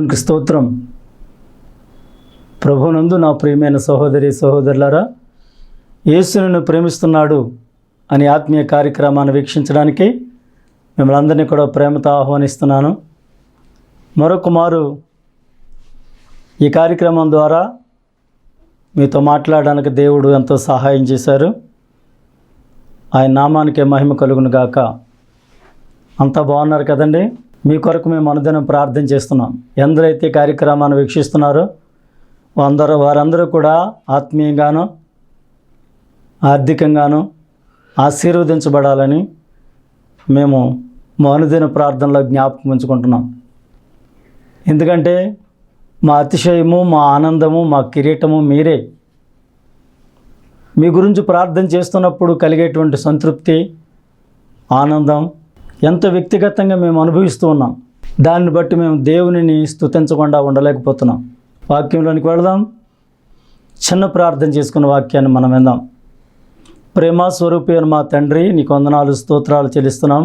దేవునికి స్తోత్రం. ప్రభునందు నా ప్రియమైన సహోదరి సహోదరులారా, యేసును ప్రేమిస్తున్నాడు అనే ఆత్మీయ కార్యక్రమాన్ని వీక్షించడానికి మిమ్మల్ని అందరినీ కూడా ప్రేమతో ఆహ్వానిస్తున్నాను. మరొక మారు ఈ కార్యక్రమం ద్వారా మీతో మాట్లాడడానికి దేవుడు ఎంతో సహాయం చేశారు. ఆయన నామానికే మహిమ కలుగును గాక. అంతా బాగున్నారు కదండి? మీ కొరకు మేము అనుదినం ప్రార్థన చేస్తున్నాం. ఎందరైతే కార్యక్రమాన్ని వీక్షిస్తున్నారో వారందరూ కూడా ఆత్మీయంగాను ఆర్థికంగాను ఆశీర్వదించబడాలని మేము మా అనుదిన ప్రార్థనలో జ్ఞాపకం ఉంచుకుంటున్నాం. ఎందుకంటే మా అతిశయము, మా ఆనందము, మా కిరీటము మీరే. మీ గురించి ప్రార్థన చేస్తున్నప్పుడు కలిగేటువంటి సంతృప్తి, ఆనందం ఎంత వ్యక్తిగతంగా మేము అనుభవిస్తూ ఉన్నాం. దాన్ని బట్టి మేము దేవునిని స్తుతించకుండా ఉండలేకపోతున్నాం. వాక్యంలోనికి వెళదాం. చిన్న ప్రార్థన చేసుకున్న వాక్యాన్ని మనం విందాం. ప్రేమ స్వరూపి అయిన మా తండ్రి, నీకు వందనాలు స్తోత్రాలు చెల్లిస్తున్నాం.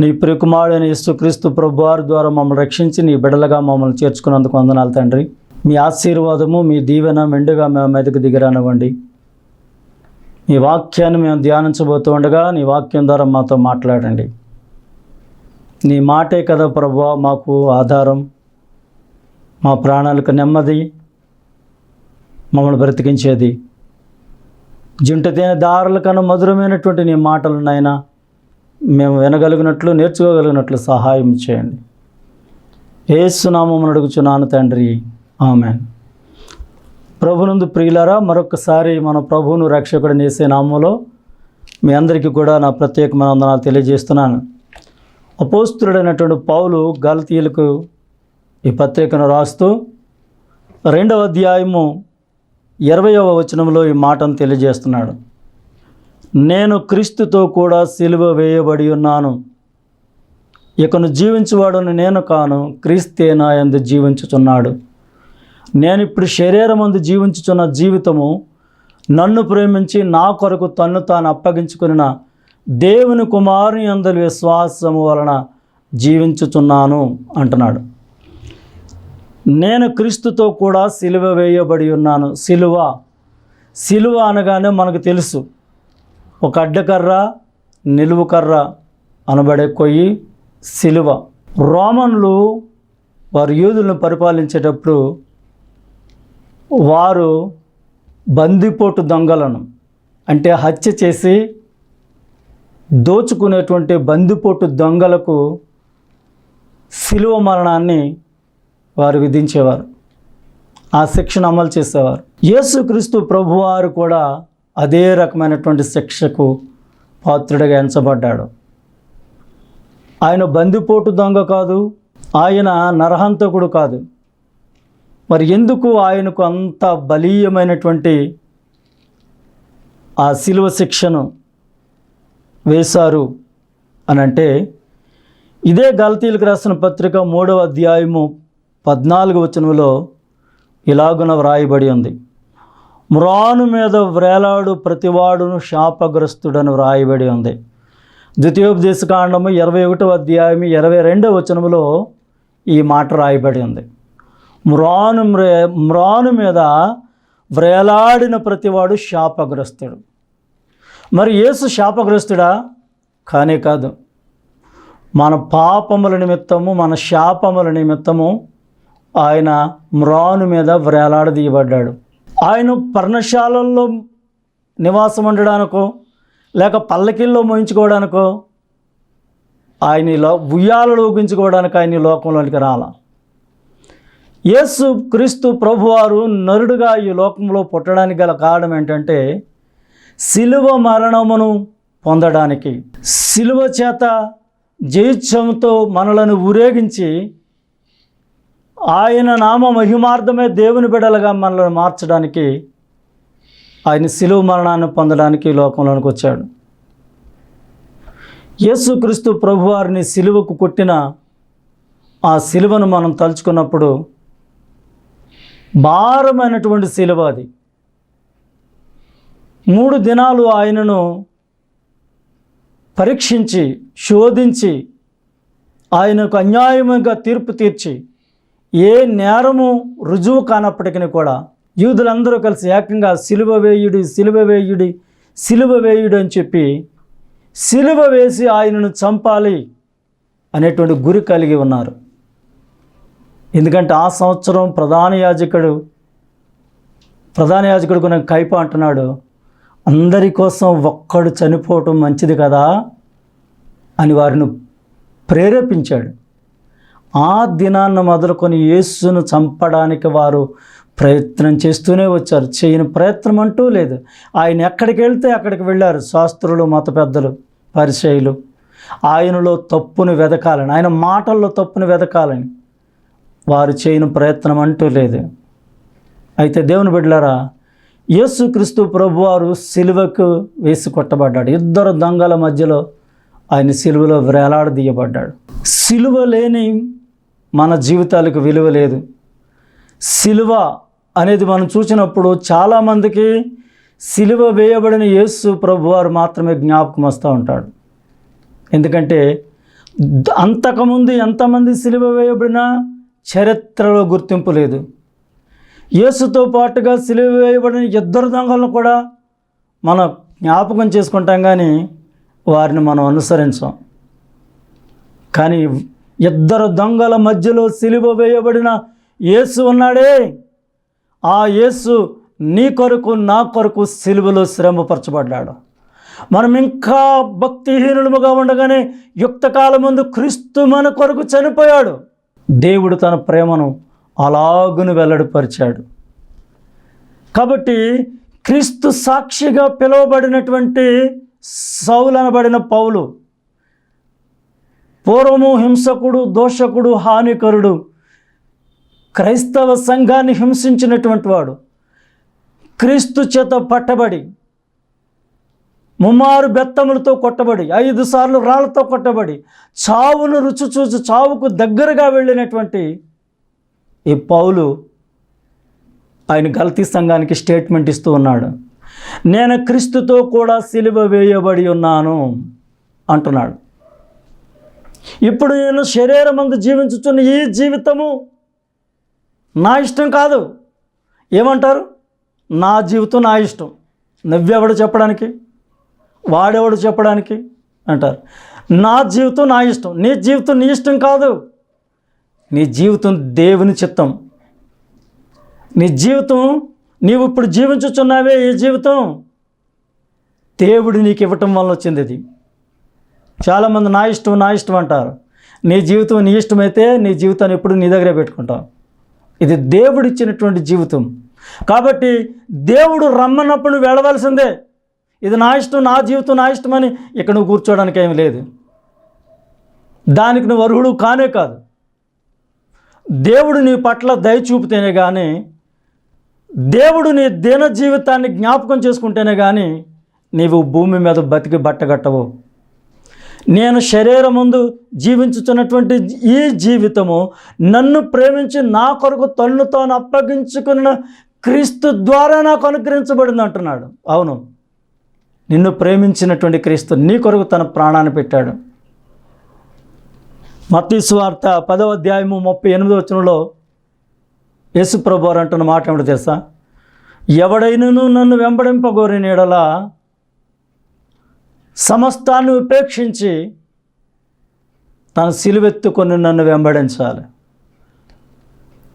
నీ ప్రియకుమారుడైన యేసుక్రీస్తు ప్రభువారి ద్వారా మమ్మల్ని రక్షించి నీ బిడ్డలుగా మమ్మల్ని చేర్చుకున్నందుకు వందనాలు తండ్రి. మీ ఆశీర్వాదము, మీ దీవెన మెండుగా మేము మీదకు దిగిరానివ్వండి. నీ వాక్యాన్ని మేము ధ్యానించబోతూ ఉండగా నీ వాక్యం ద్వారా మాతో మాట్లాడండి. నీ మాటే కదా ప్రభువా మాకు ఆధారం, మా ప్రాణాలకు నెమ్మది, మమ్మల్ని బ్రతికించేది. జుంట తేనె దారుల కన్నా మధురమైనటువంటి నీ మాటలు నాయనా మేము వినగలిగినట్లు, నేర్చుకోగలిగినట్లు సహాయం చేయండి. యేసు నామమున అడుగుచున్నాను తండ్రి, ఆమేన్. ప్రభునందు ప్రియులారా, మరొకసారి మన ప్రభువును రక్షకుడిని యేసు నామములో మీ అందరికీ కూడా నా ప్రత్యేకమైన వందనాలు తెలియజేస్తున్నాను. అపోస్తులుడైనటువంటి పౌలు గలతీయులకు ఈ పత్రికను రాస్తూ 2వ అధ్యాయము 20వ వచనంలో ఈ మాటను తెలియజేస్తున్నాడు. నేను క్రీస్తుతో కూడా సిలువ వేయబడి ఉన్నాను. ఇకను జీవించువాడును నేను కాను, క్రీస్తే నా యందు జీవించుచున్నాడు. నేను ఇప్పుడు శరీరమందు జీవించుచున్న జీవితము నన్ను ప్రేమించి నా కొరకు తన్ను తాను అప్పగించుకున్న దేవుని కుమారుని యందు విశ్వాసము వలన జీవించుచున్నాను అంటున్నాడు. నేను క్రీస్తుతో కూడా సిలువ వేయబడి ఉన్నాను. సిలువ అనగానే మనకు తెలుసు, ఒక అడ్డకర్ర, నిలువు కర్ర అనబడే కొయ్యి సిలువ. రోమన్లు వారు యూదులను పరిపాలించేటప్పుడు వారు బందిపోటు దొంగలను, అంటే హత్య చేసి దోచుకునేటువంటి బందిపోటు దొంగలకు సిలువ మరణాన్ని వారు విధించేవారు. ఆ శిక్షను అమలు చేసేవారు. యేసుక్రీస్తు ప్రభువారు కూడా అదే రకమైనటువంటి శిక్షకు పాత్రుడిగా ఎంచబడ్డాడు. ఆయన బందిపోటు దొంగ కాదు, ఆయన నరహంతకుడు కాదు. మరి ఎందుకు ఆయనకు అంత బలీయమైనటువంటి ఆ సిలువ శిక్షను వేశారు అని అంటే, ఇదే గలతీయులకు రాసిన పత్రిక 3వ అధ్యాయము 14వ వచనంలో ఇలాగున వ్రాయబడి ఉంది. మ్రాను మీద వ్రేలాడు ప్రతివాడును శాపగ్రస్తుడని వ్రాయబడి ఉంది. ద్వితీయోపదేశకాండము 21వ అధ్యాయము 22వ వచనంలో ఈ మాట రాయబడి ఉంది. మ్రాను మీద వ్రేలాడిన ప్రతివాడు శాపగ్రస్తుడు. మరి యేసు శాపగ్రస్తుడా? కానే కాదు. మన పాపముల నిమిత్తము, మన శాపముల నిమిత్తము ఆయన మ్రాను మీద వ్రేలాడదీయబడ్డాడు. ఆయన పర్ణశాలల్లో నివాసం ఉండడానికో లేక పల్లకిల్లో మోయించుకోవడానికో, ఆయన ఉయ్యాలలో ఊగించుకోవడానికి ఆయన లోకంలోనికి రాలా. యేసు క్రీస్తు ప్రభువారు నరుడుగా ఈ లోకంలో పుట్టడానికి గల కారణం ఏంటంటే, సిలువ మరణమును పొందడానికి, సిలువ చేత జయించడంతో మనలను ఊరేగించి ఆయన నామ మహిమార్థమే దేవుని బిడ్డలుగా మనల్ని మార్చడానికి ఆయన సిలువ మరణాన్ని పొందడానికి లోకంలోనికి వచ్చాడు. యేసుక్రీస్తు ప్రభువారిని సిలువకు కొట్టిన ఆ సిలువను మనం తలుచుకున్నప్పుడు భారమైనటువంటి సిలువ అది. 3 దినాలు ఆయనను పరీక్షించి శోధించి ఆయనకు అన్యాయంగా తీర్పు తీర్చి ఏ నేరము రుజువు కానప్పటికీ కూడా యూదులందరూ కలిసి ఏకంగా సిలువ వేయుడి సిలువ వేయుడి సిలువ వేయుడు అని చెప్పి సిలువ వేసి ఆయనను చంపాలి అనేటువంటి గురి కలిగి ఉన్నారు. ఎందుకంటే ఆ సంవత్సరం ప్రధాన యాజకుడు నాకు కైప అంటున్నాడు, అందరి కోసం ఒక్కడు చనిపోవటం మంచిది కదా అని వారిని ప్రేరేపించాడు. ఆ దినాన్ని మొదలుకొని యేసును చంపడానికి వారు ప్రయత్నం చేస్తూనే వచ్చారు. చేయని ప్రయత్నం అంటూ లేదు. ఆయన ఎక్కడికి వెళ్తే అక్కడికి వెళ్ళారు. శాస్త్రులు, మత పెద్దలు, పరిసయ్యులు ఆయనలో తప్పును వెదకాలని, ఆయన మాటల్లో తప్పును వెదకాలని వారు చేయని ప్రయత్నం అంటూ లేదు. అయితే దేవుని బిడ్డలారా, యేసుక్రీస్తు ప్రభువారు సిలువకు వేసి కొట్టబడ్డాడు. ఇద్దరు దొంగల మధ్యలో ఆయన సిలువలో వేలాడదీయబడ్డాడు. సిలువ లేని మన జీవితాలకు విలువ లేదు. సిలువ అనేది మనం చూసినప్పుడు చాలామందికి సిలువ వేయబడిన యేసు ప్రభువారు మాత్రమే జ్ఞాపకం వస్తూ ఉంటాడు. ఎందుకంటే అంతకుముందు ఎంతమంది సిలువ వేయబడిన చరిత్రలో గుర్తింపు లేదు. యేసుతో పాటుగా సిలువ వేయబడిన ఇద్దరు దొంగలను కూడా మనం జ్ఞాపకం చేసుకుంటాం, కానీ వారిని మనం అనుసరించాం. కానీ ఇద్దరు దొంగల మధ్యలో సిలువ వేయబడిన యేసు ఉన్నాడే, ఆ యేసు నీ కొరకు నా కొరకు సిలువలో శ్రమపరచబడ్డాడు. మనం ఇంకా భక్తిహీనులుగా ఉండగానే యుక్తకాలం ముందు క్రీస్తు మన కొరకు చనిపోయాడు. దేవుడు తన ప్రేమను అలాగును వెల్లడిపరిచాడు. కాబట్టి క్రీస్తు సాక్షిగా పిలువబడినటువంటి సౌలు అనబడిన పౌలు పూర్వము హింసకుడు, దోషకుడు, హానికరుడు, క్రైస్తవ సంఘాన్ని హింసించినటువంటి వాడు, క్రీస్తు చేత పట్టబడి ముమ్మారు బెత్తములతో కొట్టబడి 5 సార్లు రాళ్లతో కొట్టబడి చావును రుచి చూసి చావుకు దగ్గరగా వెళ్ళినటువంటి ఈ పౌలు ఆయన గలతీ సంఘానికి స్టేట్మెంట్ ఇస్తూ ఉన్నాడు. నేను క్రీస్తుతో కూడా సిలువ వేయబడి ఉన్నాను అంటున్నాడు. ఇప్పుడు నేను శరీరమందు జీవించుచున్న ఈ జీవితము నా ఇష్టం కాదు. ఏమంటారు? నా జీవితం నా ఇష్టం. నువ్వెవడు చెప్పడానికి, వాడెవడు చెప్పడానికి అంటారు. నా జీవితం నా ఇష్టం. నీ జీవితం నీ ఇష్టం కాదు. నీ జీవితం దేవుని చిత్తం. నీ జీవితం నీవు ఇప్పుడు జీవించుచున్నావే, ఈ జీవితం దేవుడు నీకు ఇవ్వటం వల్ల వచ్చింది. ఇది చాలామంది నా ఇష్టం అంటారు. నీ జీవితం నీ ఇష్టమైతే నీ జీవితాన్ని ఎప్పుడు నీ దగ్గరే పెట్టుకుంటావు. ఇది దేవుడు ఇచ్చినటువంటి జీవితం. కాబట్టి దేవుడు రమ్మన్నప్పుడు నువ్వు వెళ్ళవలసిందే. ఇది నా ఇష్టం, నా జీవితం నా ఇష్టం అని ఇక్కడ నువ్వు కూర్చోవడానికి ఏమి లేదు. దానికి నువ్వు అర్హుడు కానే కాదు. దేవుడు నీ పట్ల దయ చూపితేనే కానీ, దేవుడు నీ దీన జీవితాన్ని జ్ఞాపకం చేసుకుంటేనే కానీ నీవు భూమి మీద బతికి బట్టగట్టవు. నేను శరీరం ముందు జీవించుతున్నటువంటి ఈ జీవితము నన్ను ప్రేమించి నా కొరకు తన్ను తాను అప్పగించుకున్న క్రీస్తు ద్వారా నాకు అనుగ్రహించబడింది అంటున్నాడు. అవును, నిన్ను ప్రేమించినటువంటి క్రీస్తు నీ కొరకు తన ప్రాణాన్ని పెట్టాడు. మత్తయి సువార్త 10వ అధ్యాయము 38వ వచనంలో యేసు ప్రభువారు అంటున్న మాట ఏమిటో తెలుసా? ఎవడైనను నన్ను వెంబడింపగోరిన యెడల సమస్తాన్ని ఉపేక్షించి తన సిలువెత్తుకొని నన్ను వెంబడించాలి.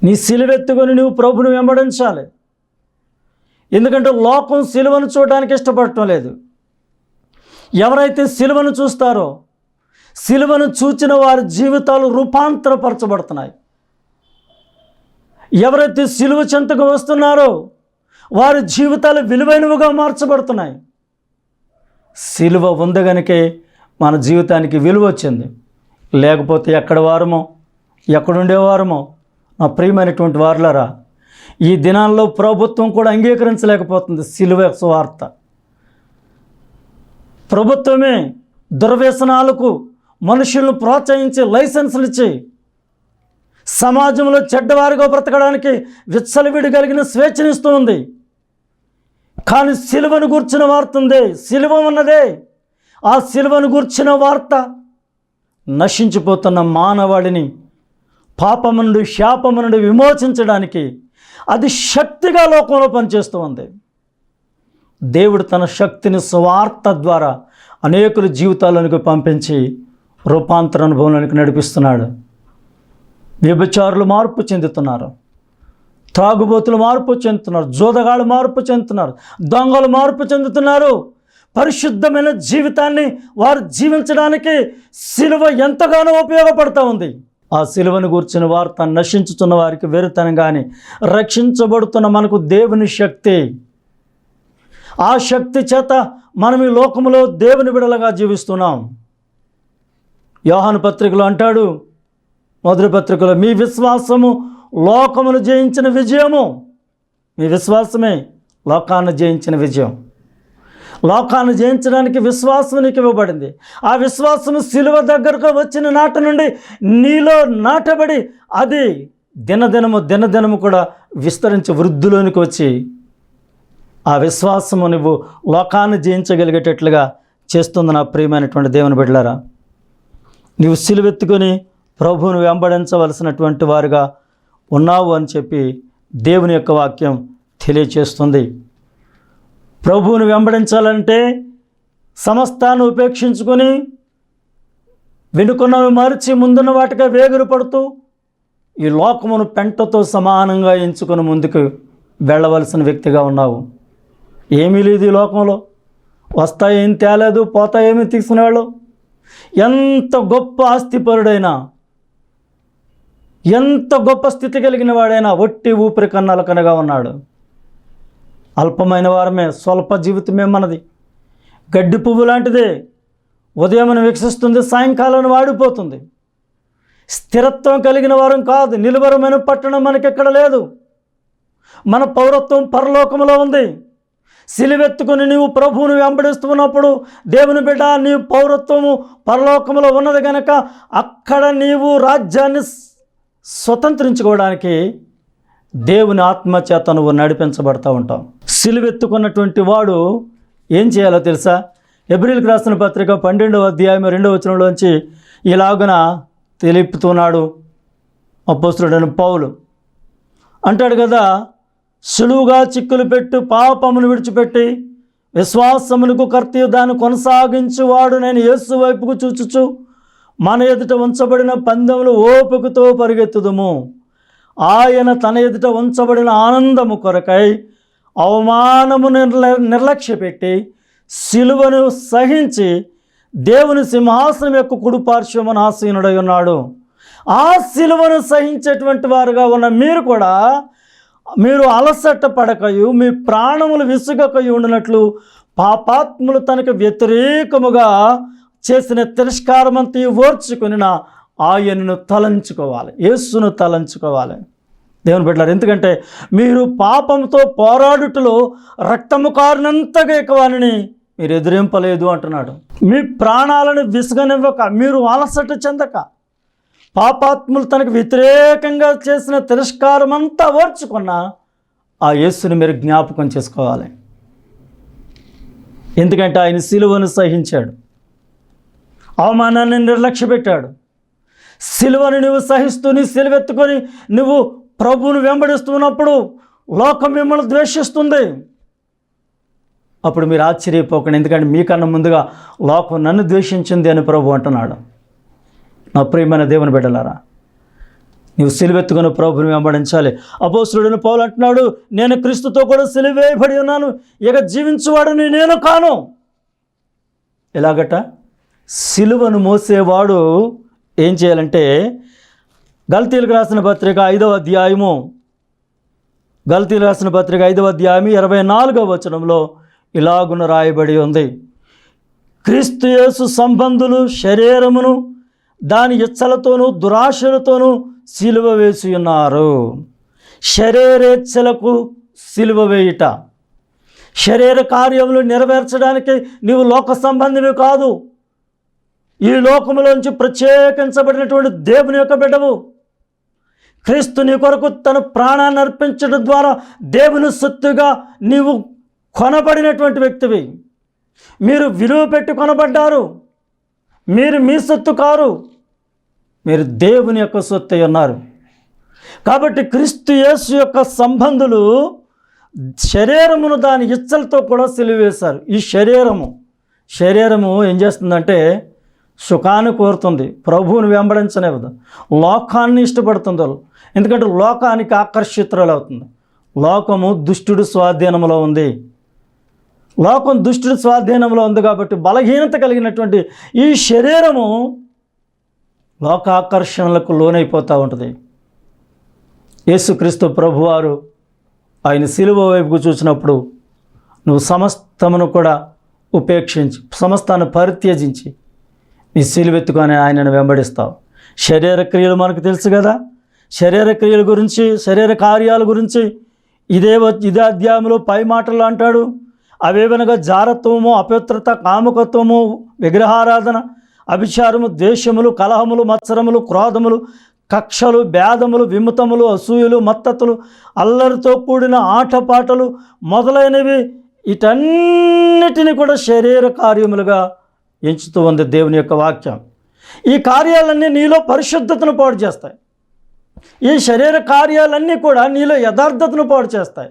నీ సిలువెత్తుకొని నువ్వు ప్రభుని వెంబడించాలి. ఎందుకంటే లోకం సిలువను చూడడానికి ఇష్టపడటం లేదు. ఎవరైతే సిలువను చూస్తారో, సిలువను చూచిన వారి జీవితాలు రూపాంతరపరచబడుతున్నాయి. ఎవరైతే సిలువ చెంతకు వస్తున్నారో వారి జీవితాలు విలువైనవిగా మార్చబడుతున్నాయి. సిలువ ఉంది గనుకే మన జీవితానికి విలువ వచ్చింది. లేకపోతే ఎక్కడ వారమో, ఎక్కడుండేవారమో. నా ప్రియమైనటువంటి వారులారా, ఈ దినాల్లో ప్రభుత్వం కూడా అంగీకరించలేకపోతుంది సిలువ సువార్త. ప్రభుత్వమే దుర్వ్యసనాలకు మనుషులను ప్రోత్సహించి లైసెన్సులు ఇచ్చి సమాజంలో చెడ్డవారిగా బ్రతకడానికి విచ్చలవిడి కలిగిన స్వేచ్ఛనిస్తూ ఉంది. కానీ సిలువను గూర్చిన వార్త ఉంది, సిలువ ఉన్నదే. ఆ సిలువను గూర్చిన వార్త నశించిపోతున్న మానవాళిని పాపము నుండి శాపము నుండి విమోచించడానికి అది శక్తిగా లోకంలో పనిచేస్తూ ఉంది. దేవుడు తన శక్తిని సువార్త ద్వారా అనేకుల జీవితాలకు పంపించి రూపాంతర అనుభవంలోనికి నడిపిస్తున్నాడు. వ్యభిచారులు మార్పు చెందుతున్నారు, త్రాగుబోతులు మార్పు చెందుతున్నారు, జోదగాళ్ళు మార్పు చెందుతున్నారు, దొంగలు మార్పు చెందుతున్నారు. పరిశుద్ధమైన జీవితాన్ని వారు జీవించడానికి సిలువ ఎంతగానో ఉపయోగపడుతూ ఉంది. ఆ సిలువను గూర్చిన వార్త నశించుతున్న వారికి వెరుతనం కానీ, రక్షించబడుతున్న మనకు దేవుని శక్తి, ఆ శక్తి చేత మనం ఈ లోకములో దేవుని బిడలగా జీవిస్తున్నాం. యోహాను పత్రికలో అంటాడు, మొదటి పత్రికలో, మీ విశ్వాసము లోకమును జయించిన విజయము. మీ విశ్వాసమే లోకాన్ని జయించిన విజయం. లోకాన్ని జయించడానికి విశ్వాసం నీకు ఇవ్వబడింది. ఆ విశ్వాసము సిలువ దగ్గరకు వచ్చిన నాటి నుండి నీలో నాటబడి అది దినదినము కూడా విస్తరించి వృద్ధిలోనికి వచ్చి ఆ విశ్వాసము నువ్వు లోకాన్ని జయించగలిగేటట్లుగా చేస్తుంది. నా ప్రియమైనటువంటి దేవుని బిడ్డలారా, నీవు సిలువెత్తుకొని ప్రభువును వెంబడించవలసినటువంటి వారుగా ఉన్నావు అని చెప్పి దేవుని యొక్క వాక్యం తెలియచేస్తుంది. ప్రభువును వెంబడించాలంటే సమస్తాన్ని ఉపేక్షించుకొని వెనుకున్నవి మరిచి ముందున్న వాటిగా వేగురు పడుతూ ఈ లోకమును పెంటతో సమానంగా ఎంచుకొని ముందుకు వెళ్ళవలసిన వ్యక్తిగా ఉన్నావు. ఏమీ లేదు ఈ లోకంలో, వస్తాయేం తేలేదు, పోతాయేమీ తీసుకునేవాళ్ళు. ఎంత గొప్ప ఆస్తిపరుడైనా, ఎంత గొప్ప స్థితి కలిగిన వాడైనా ఒట్టి ఊపిరి కన్నలకనగా ఉన్నాడు. అల్పమైన వారమే, స్వల్ప జీవితమే మనది. గడ్డి పువ్వు లాంటిదే, ఉదయం వికసిస్తుంది, సాయంకాలం వాడిపోతుంది. స్థిరత్వం కలిగిన వారం కాదు. నిలువరమైన పట్టణం మనకెక్కడ లేదు. మన పౌరత్వం పరలోకంలో ఉంది. సిలువెత్తుకుని నీవు ప్రభువును వెంబడిస్తున్నప్పుడు దేవుని బిడ్డ, నీ పౌరత్వము పరలోకంలో ఉన్నది కనుక అక్కడ నీవు రాజ్యాన్ని స్వతంత్రించుకోవడానికి దేవుని ఆత్మచేత నువ్వు నడిపించబడతా ఉంటావు. సిలువెత్తుకున్నటువంటి వాడు ఏం చేయాలో తెలుసా? హెబ్రీయులకు రాసిన పత్రిక 12వ అధ్యాయం 2వ వచనంలోంచి ఇలాగున తెలుపుతున్నాడు అపోస్తలుడైన పౌలు. అంటాడు కదా, సులువుగా చిక్కులు పెట్టు పాపమును విడిచిపెట్టి విశ్వాసమునకు కర్తయు దాన్ని కొనసాగించువాడు నేను యేసు వైపుకు చూచుచు మన ఎదుట ఉంచబడిన పందెములు ఓపికతో పరిగెత్తుదుము. ఆయన తన ఎదుట ఉంచబడిన ఆనందము కొరకై అవమానము నిర్లక్ష్యపెట్టి సిలువను సహించి దేవుని సింహాసనం యొక్క కుడిపార్శ్వమున ఆసీనుడై ఉన్నాడు. ఆ సిలువను సహించేటువంటి వారుగా ఉన్న మీరు కూడా, మీరు అలసట పడకయు మీ ప్రాణములు విసుగకయు ఉండినట్లు పాపాత్ములు తనకు వ్యతిరేకముగా చేసిన తిరస్కారమంతా ఓర్చుకుని ఆయనను తలంచుకోవాలి, యేసును తలంచుకోవాలి. దేవుని బిడ్డలారా, ఎందుకంటే మీరు పాపంతో పోరాడుటలో రక్తము కారినంతగా ఎక్కువని మీరు ఎదిరింపలేదు అంటున్నాడు. మీ ప్రాణాలను విసుగనివ్వక, మీరు అలసట చెందక, పాపాత్ములు తనకు వ్యతిరేకంగా చేసిన తిరస్కారం అంతా ఓర్చుకున్న ఆ యేసుని మీరు జ్ఞాపకం చేసుకోవాలి. ఎందుకంటే ఆయన సిలువను సహించాడు, అవమానాన్ని నిర్లక్ష్యపెట్టాడు. సిలువను నువ్వు సహిస్తూ నీ సిలువెత్తుకొని నువ్వు ప్రభువును వెంబడిస్తున్నప్పుడు లోకం మిమ్మల్ని ద్వేషిస్తుంది. అప్పుడు మీరు ఆశ్చర్యపోకండి, ఎందుకంటే మీకన్నా ముందుగా లోకం నన్ను ద్వేషించింది అని ప్రభు అంటున్నాడు. నా ప్రియమైన దేవుని బిడ్డలారా, నీవు సిలువెత్తుకుని ప్రభువుని వెంబడించాలి. అపోస్తలుడైన పౌలు అంటున్నాడు, నేను క్రీస్తుతో కూడా సిలువేయబడి ఉన్నాను, ఇక జీవించువాడని నేను కాను. ఎలాగట? సిలువను మోసేవాడు ఏం చేయాలంటే, గల్తీలకు రాసిన పత్రిక 5వ అధ్యాయము 24వ వచనంలో ఇలాగున రాయబడి ఉంది, క్రీస్తు యేసు సంబంధులు శరీరమును దాని ఇచ్చలతోనూ దురాశలతోనూ సిలువ వేసి ఉన్నారు. శరీరేచ్ఛలకు సిలువ వేయుట, శరీర కార్యములు నెరవేర్చడానికి నీవు లోక సంబంధివి కాదు. ఈ లోకములోంచి ప్రత్యేకించబడినటువంటి దేవుని యొక్క బిడ్డవు. క్రీస్తు నీ కొరకు తన ప్రాణాన్ని అర్పించడం ద్వారా దేవుని సొత్తుగా నీవు కొనబడినటువంటి వ్యక్తివి. మీరు విలువ పెట్టి కొనబడ్డారు. మీరు మీ సొత్తు కారు, మీరు దేవుని యొక్క సొత్తు ఉన్నారు. కాబట్టి క్రీస్తు యేసు యొక్క సంబంధులు శరీరమును దాని ఇచ్చలతో కూడా సిలువేశారు. ఈ శరీరము ఏం చేస్తుందంటే సుఖాన్ని కోరుతుంది, ప్రభువుని వెంబడించనివ్వదు, లోకాన్ని ఇష్టపడుతుంది. ఎందుకంటే లోకానికి ఆకర్షితురాలు అవుతుంది. లోకము దుష్టుడి స్వాధీనంలో ఉంది. లోకం దుష్టుడి స్వాధీనంలో ఉంది కాబట్టి బలహీనత కలిగినటువంటి ఈ శరీరము లోకాకర్షణలకు లోనైపోతూ ఉంటుంది. యేసుక్రీస్తు ప్రభువారు ఆయన సిలువ వైపుకు చూసినప్పుడు నువ్వు సమస్తమును కూడా ఉపేక్షించి, సమస్తాన్ని పరిత్యజించి నీ సిలువెత్తుకొని ఆయనను వెంబడిస్తావు. శరీర క్రియలు మనకు తెలుసు కదా. శరీర క్రియల గురించి, శరీర కార్యాల గురించి ఇదే అధ్యాయంలో పై మాటలు అంటాడు. అవేవనగా జారత్వము, అపవిత్రత, కాముకత్వము, విగ్రహారాధన, అభిచారము, ద్వేషములు, కలహములు, మత్సరములు, క్రోధములు, కక్షలు, భేదములు, విముతములు, అసూయలు, మత్తతులు, అల్లరితో కూడిన ఆటపాటలు మొదలైనవి, వీటన్నిటిని కూడా శరీర కార్యములుగా ఎంచుతూ ఉంది దేవుని యొక్క వాక్యం. ఈ కార్యాలన్నీ నీలో పరిశుద్ధతను పాడు చేస్తాయి. ఈ శరీర కార్యాలన్నీ కూడా నీలో యథార్థతను పాడు చేస్తాయి.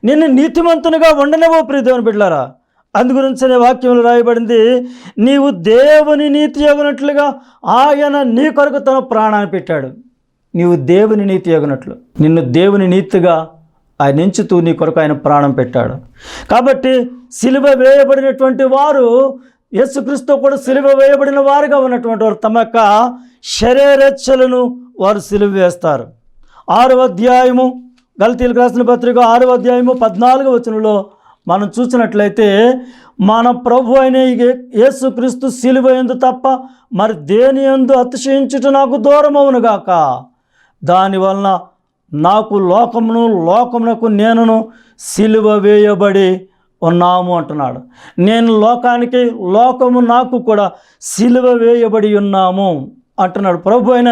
నిన్ను నీతిమంతునిగా ఉండనివో ప్రియదేవుని బిడ్డలారా. అందుగురించి వాక్యంలో రాయబడింది, నీవు దేవుని నీతి యగునట్లుగా ఆయన నీ కొరకు తన ప్రాణాన్ని పెట్టాడు. నీవు దేవుని నీతి యగునట్లు, నిన్ను దేవుని నీతిగా ఆయన ఎంచుతూ నీ కొరకు ఆయన ప్రాణం పెట్టాడు. కాబట్టి సిలువ వేయబడినటువంటి వారు, యేసుక్రీస్తు కూడా సిలువ వేయబడిన వారుగా ఉన్నటువంటి వారు తమ యొక్క శరీరేచ్ఛలను వారు సిలువ వేస్తారు. 6వ అధ్యాయము గలతీయులకు రాసిన పత్రిక 6వ అధ్యాయము 14వ వచనంలో మనం చూసినట్లయితే, మన ప్రభు అయిన యేసుక్రీస్తు సిలువ యందు తప్ప మరి దేని యందు అతిశయించుట నాకు దూరమవునుగాక. దానివలన నాకు లోకమునకు నేనును సిలువ వేయబడి ఉన్నాము అంటున్నాడు. నేను లోకానికి, లోకము నాకు కూడా సిలువ వేయబడి ఉన్నాము అంటున్నాడు. ప్రభు అయిన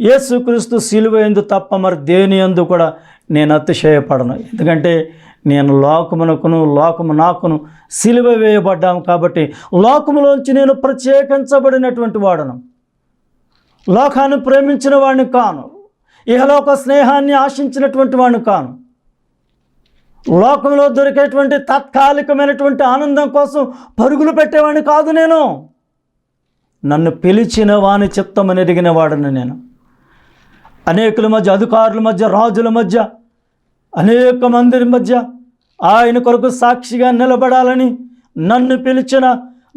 యేసుక్రీస్తు సిలువ యందు తప్ప మరి దేని యందు కూడా నేను అతిశయపడను. ఎందుకంటే నేను లోకము నాకును సిలువ వేయబడ్డాము. కాబట్టి లోకములోంచి నేను ప్రత్యేకించబడినటువంటి వాడను. లోకాన్ని ప్రేమించిన వాడిని కాను. ఇహలోక స్నేహాన్ని ఆశించినటువంటి వాడిని కాను. లోకంలో దొరికేటువంటి తాత్కాలికమైనటువంటి ఆనందం కోసం పరుగులు పెట్టేవాడిని కాదు. నేను నన్ను పిలిచిన వాని చిత్తమని ఎరిగిన వాడను. నేను అనేకుల మధ్య, అధికారుల మధ్య, రాజుల మధ్య, అనేక మంది మధ్య ఆయన కొరకు సాక్షిగా నిలబడాలని నన్ను పిలిచిన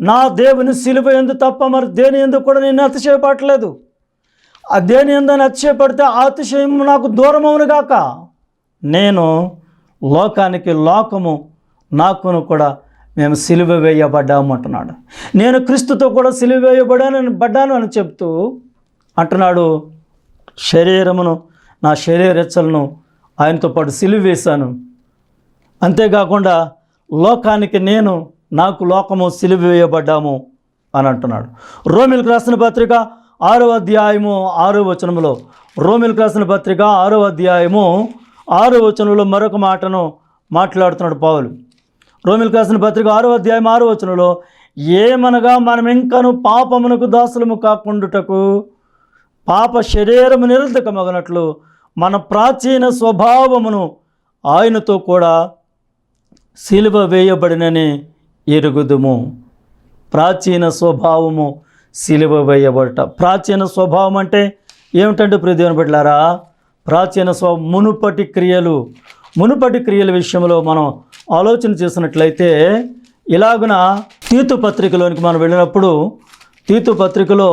నా దేవుని సిలువ యందు తప్ప మరి దేని యందు కూడా నేను అతిశయపడలేదు. ఆ దేని యందు అతిశయపడితే ఆ అతిశయం నాకు దూరమవునుగాక. నేను లోకానికి, లోకము నాకును కూడా మేము సిలువ వేయబడ్డాము అంటున్నాడు. నేను క్రీస్తుతో కూడా సిలువ వేయబడ్డాను అని చెప్తూ అంటున్నాడు, శరీరమును, నా శరీరెచ్చలను ఆయనతో పాటు సిలువ వేశాను. అంతేకాకుండా లోకానికి నాకు లోకము సిలువ వేయబడ్డాము అని అంటున్నాడు. రోమీయులకు రాసిన పత్రిక 6వ అధ్యాయము 6వ వచనంలో, రోమీయులకు రాసిన పత్రిక 6వ అధ్యాయము 6వ వచనంలో మరొక మాటను మాట్లాడుతున్నాడు పౌలు. రోమీయులకు రాసిన పత్రిక 6వ అధ్యాయం 6వ వచనంలో, ఏమనగా మనం ఇంకను పాపమునకు దాసులము కాకుండుటకు పాప శరీరము నిరర్ధకమగనట్లు మన ప్రాచీన స్వభావమును ఆయనతో కూడా సిలువ వేయబడినని ఎరుగుదుము. ప్రాచీన స్వభావము సిలువ వేయబడట. ప్రాచీన స్వభావం అంటే ఏమిటంటే ప్రియదేవుని బిడ్డలారా, ప్రాచీన మునుపటి క్రియల విషయంలో మనం ఆలోచన చేసినట్లయితే, ఇలాగున తీతు పత్రికలోనికి మనం వెళ్ళినప్పుడు తీతు పత్రికలో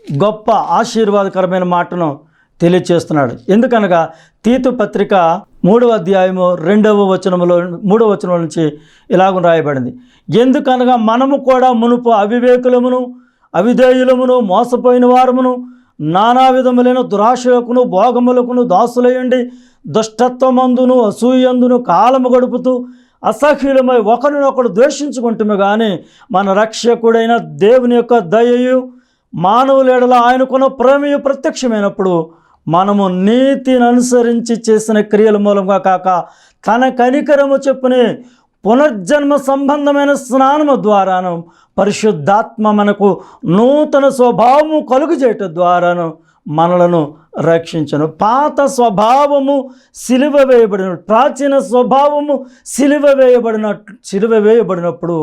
గొప్ప ఆశీర్వాదకరమైన మాటను తెలియచేస్తున్నాడు. ఎందుకనగా తీతు పత్రిక 3వ అధ్యాయము 2వ వచనంలో 3వ వచనం నుంచి ఇలాగ రాయబడింది, ఎందుకనగా మనము కూడా మునుపు అవివేకులమును, అవిధేయులమును, మోసపోయిన వారమును, నానా విధములైన దురాశలకును, భోగములకును దాసులయ్యండి, దుష్టత్వమందును, అసూయందును కాలము గడుపుతూ అసహ్యులమై ఒకరినొకడు ద్వేషించుకుంటుమే కానీ మన రక్షకుడైన దేవుని యొక్క దయయు మానవుల ఎడల ఆయనకున్న ప్రేమయు ప్రత్యక్షమైనప్పుడు మనము నీతిని అనుసరించి చేసిన క్రియల మూలంగా కాక తన కనికరము చెప్పునే పునర్జన్మ సంబంధమైన స్నానము ద్వారాను పరిశుద్ధాత్మ మనకు నూతన స్వభావము కలుగు చేయటం ద్వారాను మనలను రక్షించను. పాత స్వభావము సిలువ వేయబడిన, ప్రాచీన స్వభావము సిలువ వేయబడినప్పుడు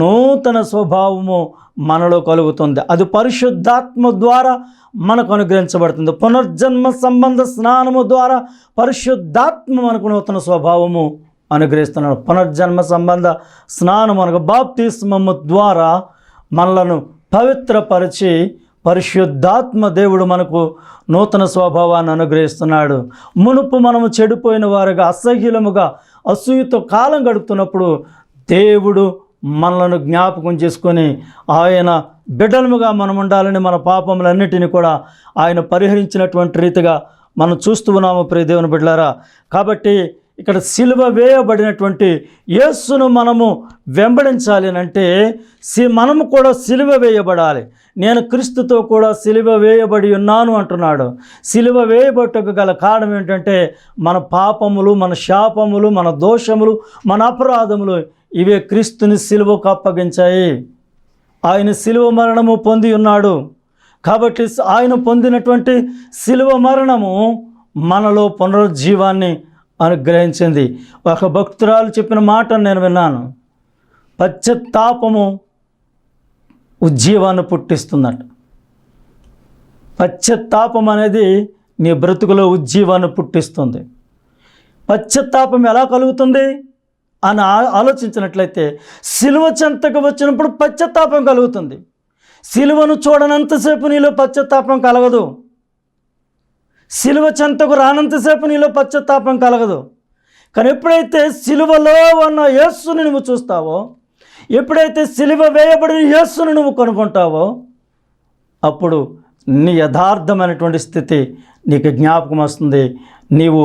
నూతన స్వభావము మనలో కలుగుతుంది. అది పరిశుద్ధాత్మ ద్వారా మనకు అనుగ్రహించబడుతుంది. పునర్జన్మ సంబంధ స్నానము ద్వారా పరిశుద్ధాత్మ మనకు నూతన స్వభావము అనుగ్రహిస్తున్నాడు. పునర్జన్మ సంబంధ స్నానం అనగా బాప్తిస్మము ద్వారా మనలను పవిత్రపరిచి పరిశుద్ధాత్మ దేవుడు మనకు నూతన స్వభావాన్ని అనుగ్రహిస్తున్నాడు. మునుపు మనము చెడిపోయిన వారుగా, అసహ్యులముగా, అసూయతో కాలం గడుపుతున్నప్పుడు దేవుడు మనలను జ్ఞాపకం చేసుకొని ఆయన బిడ్డలముగా మనం ఉండాలని మన పాపములన్నిటిని కూడా ఆయన పరిహరించినటువంటి రీతిగా మనం చూస్తూ ఉన్నాము ప్రియ దేవుని బిడ్డలారా. కాబట్టి ఇక్కడ సిలువ వేయబడినటువంటి యేసును మనము వెంబడించాలి అంటే మనము కూడా సిలువ వేయబడాలి. నేను క్రీస్తుతో కూడా సిలువ వేయబడి ఉన్నాను అంటున్నాడు. సిలువ వేయబట్టకు గల కారణం ఏంటంటే మన పాపములు, మన శాపములు, మన దోషములు, మన అపరాధములు ఇవే క్రీస్తుని సిలువకు అప్పగించాయి. ఆయన సిలువ మరణము పొంది ఉన్నాడు. కాబట్టి ఆయన పొందినటువంటి సిలువ మరణము మనలో పునరుజ్జీవాన్ని అనుగ్రహించింది. ఒక భక్తురాలు చెప్పిన మాట నేను విన్నాను. పశ్చాత్తాపము ఉజ్జీవాన్ని పుట్టిస్తుందట. పశ్చాత్తాపం అనేది నీ బ్రతుకులో ఉజ్జీవాన్ని పుట్టిస్తుంది. పశ్చాత్తాపం ఎలా కలుగుతుంది అని ఆలోచించినట్లయితే సిలువ చెంతకు వచ్చినప్పుడు పశ్చాత్తాపం కలుగుతుంది. సిలువను చూడనంతసేపు నీలో పశ్చాత్తాపం కలగదు. సిలువ చెంతకు రానంతసేపు నీలో పశ్చాత్తాపం కలగదు. కానీ ఎప్పుడైతే సిలువలో ఉన్న యేసుని నువ్వు చూస్తావో, ఎప్పుడైతే సిలువ వేయబడిన యేసుని నువ్వు కనుగొంటావో, అప్పుడు నీ యథార్థమైనటువంటి స్థితి నీకు జ్ఞాపకం వస్తుంది. నీవు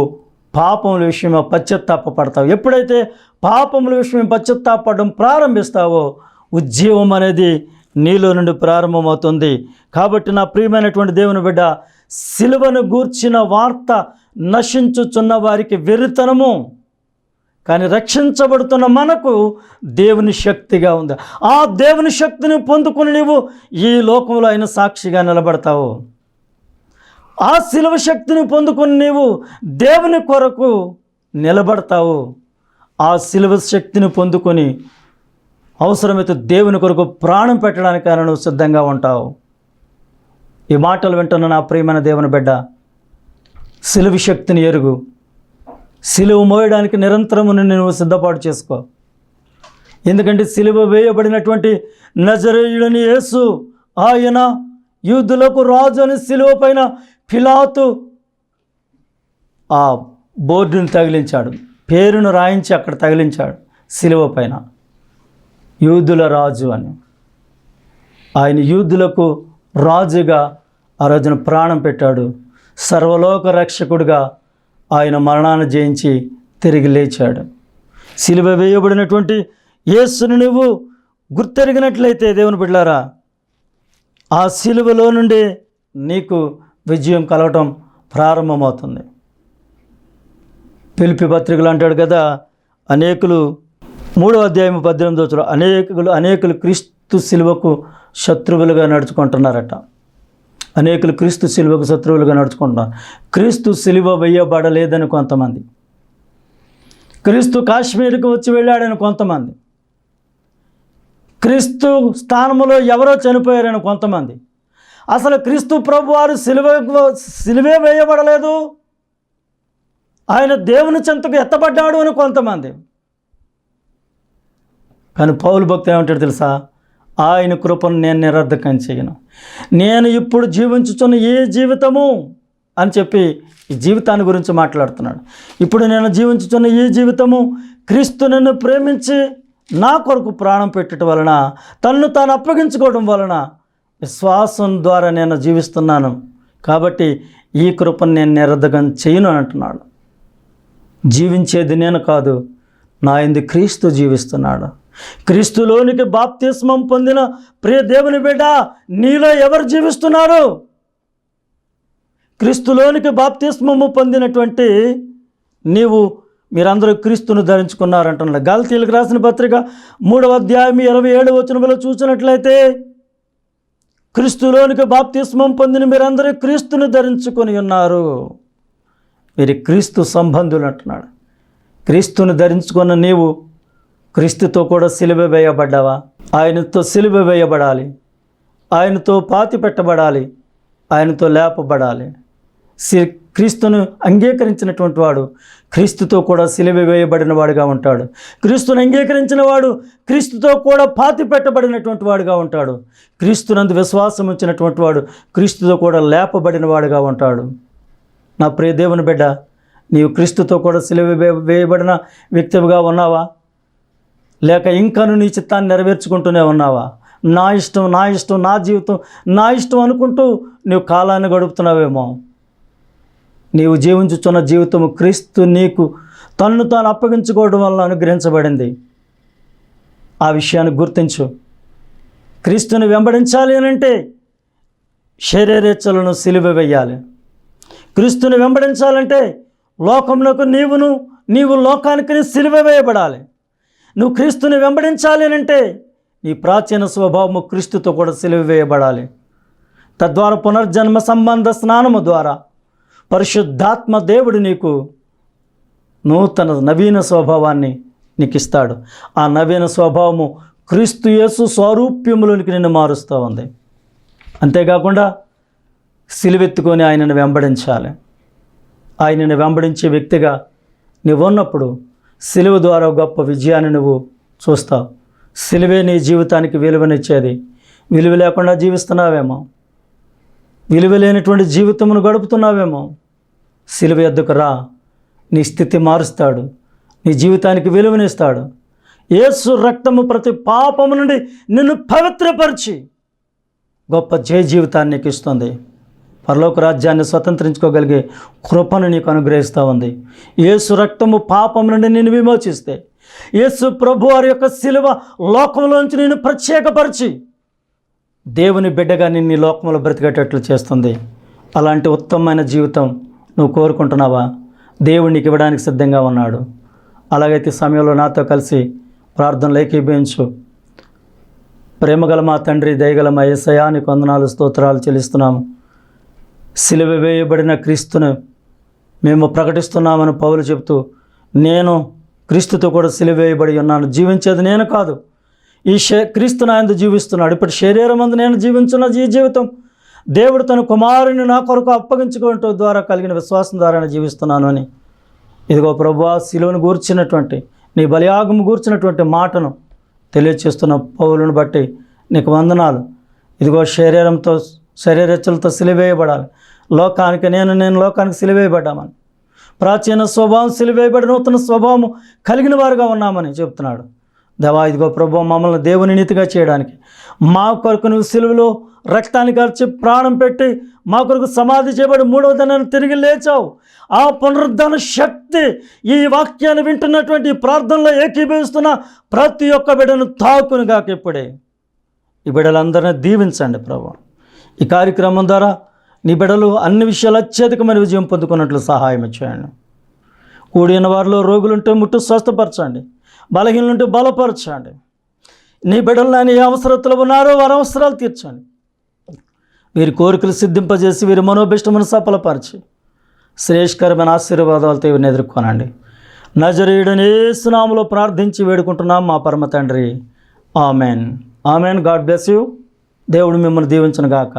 పాపముల విషయమై పశ్చాత్తాపడతావు. ఎప్పుడైతే పాపముల విషయం పశ్చాత్తాపడడం ప్రారంభిస్తావో ఉజ్జీవం అనేది నీలో నుండి ప్రారంభమవుతుంది. కాబట్టి నా ప్రియమైనటువంటి దేవుని బిడ్డ, సిలువను గూర్చిన వార్త నశించుచున్న వారికి వెర్రితనము, కానీ రక్షించబడుతున్న మనకు దేవుని శక్తిగా ఉంది. ఆ దేవుని శక్తిని పొందుకుని నీవు ఈ లోకంలో అయిన సాక్షిగా నిలబడతావు. ఆ సిలువ శక్తిని పొందుకుని నీవు దేవుని కొరకు నిలబడతావు. ఆ సిలువ శక్తిని పొందుకొని అవసరమైతే దేవుని కొరకు ప్రాణం పెట్టడానికైనా నువ్వు సిద్ధంగా ఉంటావు. ఈ మాటలు వింటున్న నా ప్రియమైన దేవుని బిడ్డ, సిలువ శక్తిని ఎరుగు. సిలువ మోయడానికి నిరంతరము నువ్వు సిద్ధపాటు చేసుకో. ఎందుకంటే సిలువ వేయబడినటువంటి నజరేయుడని యేసు, ఆయన యూదులకు రాజు అని సిలువ పైన పిలాతు ఆ బోర్డుని తగిలించాడు, పేరును రాయించి అక్కడ తగిలించాడు సిలువ పైన, యూదుల రాజు అని. ఆయన యూదులకు రాజుగా ఆ రోజున ప్రాణం పెట్టాడు. సర్వలోక రక్షకుడిగా ఆయన మరణాన్ని జయించి తిరిగి లేచాడు. సిలువ వేయబడినటువంటి యేసుని నువ్వు గుర్తెరిగినట్లయితే దేవుని బిడ్డలారా, ఆ సిలువలో నుండి నీకు విజయం కలగటం ప్రారంభమవుతుంది. ఫిలిప్పీ పత్రికలు అంటాడు కదా, అనేకులు 3వ అధ్యాయం 18 అనేకులు క్రీస్తు సిలువకు శత్రువులుగా నడుచుకుంటున్నారట. అనేకులు క్రీస్తు సిలువకు శత్రువులుగా నడుచుకుంటున్నారు. క్రీస్తు సిలువ వేయబడలేదని కొంతమంది, క్రీస్తు కాశ్మీర్కి వచ్చి వెళ్ళాడని కొంతమంది, క్రీస్తు స్థానంలో ఎవరో చనిపోయారని కొంతమంది, అసలు క్రీస్తు ప్రభువారు సిలువే వేయబడలేదు, ఆయన దేవుని చెంతకు ఎత్తబడ్డాడు అని కొంతమంది. కానీ పౌలు భక్తుడు ఏమంటాడు తెలుసా? ఆయన కృపను నేను నిరర్ధకం చేయను, నేను ఇప్పుడు జీవించుచున్న ఈ జీవితము అని చెప్పి ఈ జీవితాన్ని గురించి మాట్లాడుతున్నాడు. ఇప్పుడు నేను జీవించుచున్న ఈ జీవితము క్రీస్తు నన్ను ప్రేమించి నా కొరకు ప్రాణం పెట్టడం వలన, తనను తాను అప్పగించుకోవడం వలన విశ్వాసం ద్వారా నేను జీవిస్తున్నాను. కాబట్టి ఈ కృపను నేను నిరర్ధకం చేయను అని అంటున్నాడు. జీవించేది నేను కాదు, నా యందు క్రీస్తు జీవిస్తున్నాడు. క్రీస్తులోనికి బాప్తిస్మం పొందిన ప్రియ దేవుని బిడ్డ, నీలో ఎవరు జీవిస్తున్నారు? క్రీస్తులోనికి బాప్తిస్మము పొందినటువంటి మీరందరూ క్రీస్తును ధరించుకున్నారంటున్నారు. గలతీయులకు రాసిన పత్రిక 3వ అధ్యాయం 27వ వచనంలో చూసినట్లయితే, క్రీస్తులోనికి బాప్తిస్మం పొందిన మీరందరూ క్రీస్తుని ధరించుకొని ఉన్నారు. మీరు క్రీస్తు సంబంధులు అంటున్నాడు. క్రీస్తుని ధరించుకున్న నీవు క్రీస్తుతో కూడా సిలువ వేయబడ్డావా? ఆయనతో సిలువ వేయబడాలి, ఆయనతో పాతి పెట్టబడాలి, ఆయనతో లేపబడాలి. క్రీస్తును అంగీకరించినటువంటి వాడు క్రీస్తుతో కూడా సిలువ వేయబడిన వాడుగా ఉంటాడు. క్రీస్తును అంగీకరించిన వాడు క్రీస్తుతో కూడా పాతి పెట్టబడినటువంటి వాడుగా ఉంటాడు. క్రీస్తునందు విశ్వాసం ఉంచినటువంటి వాడు క్రీస్తుతో కూడా లేపబడిన వాడుగా ఉంటాడు. నా ప్రియ దేవుని బిడ్డ, నీవు క్రీస్తుతో కూడా సిలువ వేయబడిన వ్యక్తిగా ఉన్నావా? లేక ఇంకాను నీ చిత్తాన్ని నెరవేర్చుకుంటూనే ఉన్నావా? నా ఇష్టం, నా ఇష్టం, నా జీవితం, నా ఇష్టం అనుకుంటూ నీవు కాలాన్ని గడుపుతున్నావేమో. నీవు జీవించుచున్న జీవితము క్రీస్తు నీకు తన్ను తాను అప్పగించుకోవడం వల్ల అనుగ్రహించబడింది. ఆ విషయాన్ని గుర్తించు. క్రీస్తుని వెంబడించాలి అనంటే శరీరేచ్ఛలను సిలువ వేయాలి. క్రీస్తుని వెంబడించాలంటే లోకంలోకి నీవు లోకానికి సిలువ వేయబడాలి. నువ్వు క్రీస్తుని వెంబడించాలి అనంటే నీ ప్రాచీన స్వభావము క్రీస్తుతో కూడా సిలువ వేయబడాలి. తద్వారా పునర్జన్మ సంబంధ స్నానము ద్వారా పరిశుద్ధాత్మ దేవుడు నీకు నూతన నవీన స్వభావాన్ని నీకు ఇస్తాడు. ఆ నవీన స్వభావము క్రీస్తు యేసు స్వరూప్యములోనికి నిన్ను మారుస్తూ ఉంది. అంతేకాకుండా సిలువెత్తుకొని ఆయనను వెంబడించాలి. ఆయనను వెంబడించే వ్యక్తిగా నువ్వు ఉన్నప్పుడు సిలువ ద్వారా గొప్ప విజయాన్ని నువ్వు చూస్తావు. సిలువే నీ జీవితానికి విలువనిచ్చేది. విలువ లేకుండా జీవిస్తున్నావేమో, విలువ లేనటువంటి జీవితమును గడుపుతున్నావేమో. సిలువ యొద్దకు రా, నీ స్థితి మారుస్తాడు, నీ జీవితానికి విలువనిస్తాడు. యేసు రక్తము ప్రతి పాపము నుండి నిన్ను పవిత్రపరిచి గొప్ప జయ జీవితాన్ని నీకు ఇస్తుంది. పరలోక రాజ్యాన్ని స్వతంత్రించుకోగలిగే కృపను నీకు అనుగ్రహిస్తూ ఉంది. యేసు రక్తము పాపం నుండి నిన్ను విమోచిస్తే, యేసు ప్రభు వారి యొక్క సిలువ లోకంలోంచి నిన్ను ప్రత్యేకపరిచి దేవుని బిడ్డగా నిన్ను లోకంలో బ్రతికేటట్లు చేస్తుంది. అలాంటి ఉత్తమమైన జీవితం నువ్వు కోరుకుంటున్నావా? దేవుడు నీకు ఇవ్వడానికి సిద్ధంగా ఉన్నాడు. అలాగైతే సమయంలో నాతో కలిసి ప్రార్థనలు ఏకీభవించు. ప్రేమగల మా తండ్రి, దయగల మా యేసయ్యా, నీకు వందనాలు, స్తోత్రాలు చెల్లిస్తున్నాము. సిలువ వేయబడిన క్రీస్తును మేము ప్రకటిస్తున్నామని పౌలు చెబుతూ, నేను క్రీస్తుతో కూడా సిలువ వేయబడి ఉన్నాను, జీవించేది నేను కాదు, ఈ క్రీస్తు నాయందు జీవిస్తున్నాడు. ఇప్పుడు శరీరం అందు నేను జీవించున్న ఈ జీవితం దేవుడు తన కుమారుని నా కొరకు అప్పగించుకోవటం ద్వారా కలిగిన విశ్వాసం ద్వారా జీవిస్తున్నాను అని, ఇదిగో ప్రభువా, సిలువను గూర్చినటువంటి నీ బలియాగము గూర్చినటువంటి మాటను తెలియచేస్తున్న పౌలును బట్టి నీకు వందనాలు. ఇదిగో శరీరేచ్ఛలతో సిలువేయబడాలి. లోకానికి నేను లోకానికి సిలువేయబడ్డామని, ప్రాచీన స్వభావం సిలువేయబడి నూతన స్వభావం కలిగిన వారుగా ఉన్నామని చెప్తున్నాడు. దేవా, ఇదిగో ప్రభువా, మమ్మల్ని దేవుని నీతిగా చేయడానికి మా కొరకు నువ్వు సిలువలో రక్తాన్ని కార్చి ప్రాణం పెట్టి మా కొరకు సమాధి చేయబడి మూడవ దినాన్ని తిరిగి లేచావు. ఆ పునరుద్ధాన శక్తి ఈ వాక్యాన్ని వింటున్నటువంటి ప్రార్థనలో ఏకీభవిస్తున్న ప్రతి ఒక్క బిడ్డను తాకును గాక. ఇప్పుడే ఈ బిడ్డలందరినీ దీవించండి ప్రభువా. ఈ కార్యక్రమం ద్వారా నీ బిడ్డలు అన్ని విషయాలు అత్యధికమైన విజయం పొందుకున్నట్లు సహాయం చేయండి. కూడిన వారిలో రోగులుంటే ముట్టు స్వస్థపరచండి, బలహీనులుంటే బలపరచండి. నీ బిడ్డలు ఆయన ఏ అవసరతలు ఉన్నారో వారి అవసరాలు తీర్చండి. వీరి కోరికలు సిద్ధింపజేసి వీరి మనోభిష్టమును సఫలపరిచి శ్రేష్కరమైన ఆశీర్వాదాలతో వీరిని ఎదుర్కొనండి. నజరేయుడైన యేసు నామములో ప్రార్థించి వేడుకుంటున్నాం మా పరమ తండ్రి. Amen. Amen. God bless you. దేవుడు మిమ్మల్ని దీవించును గాక.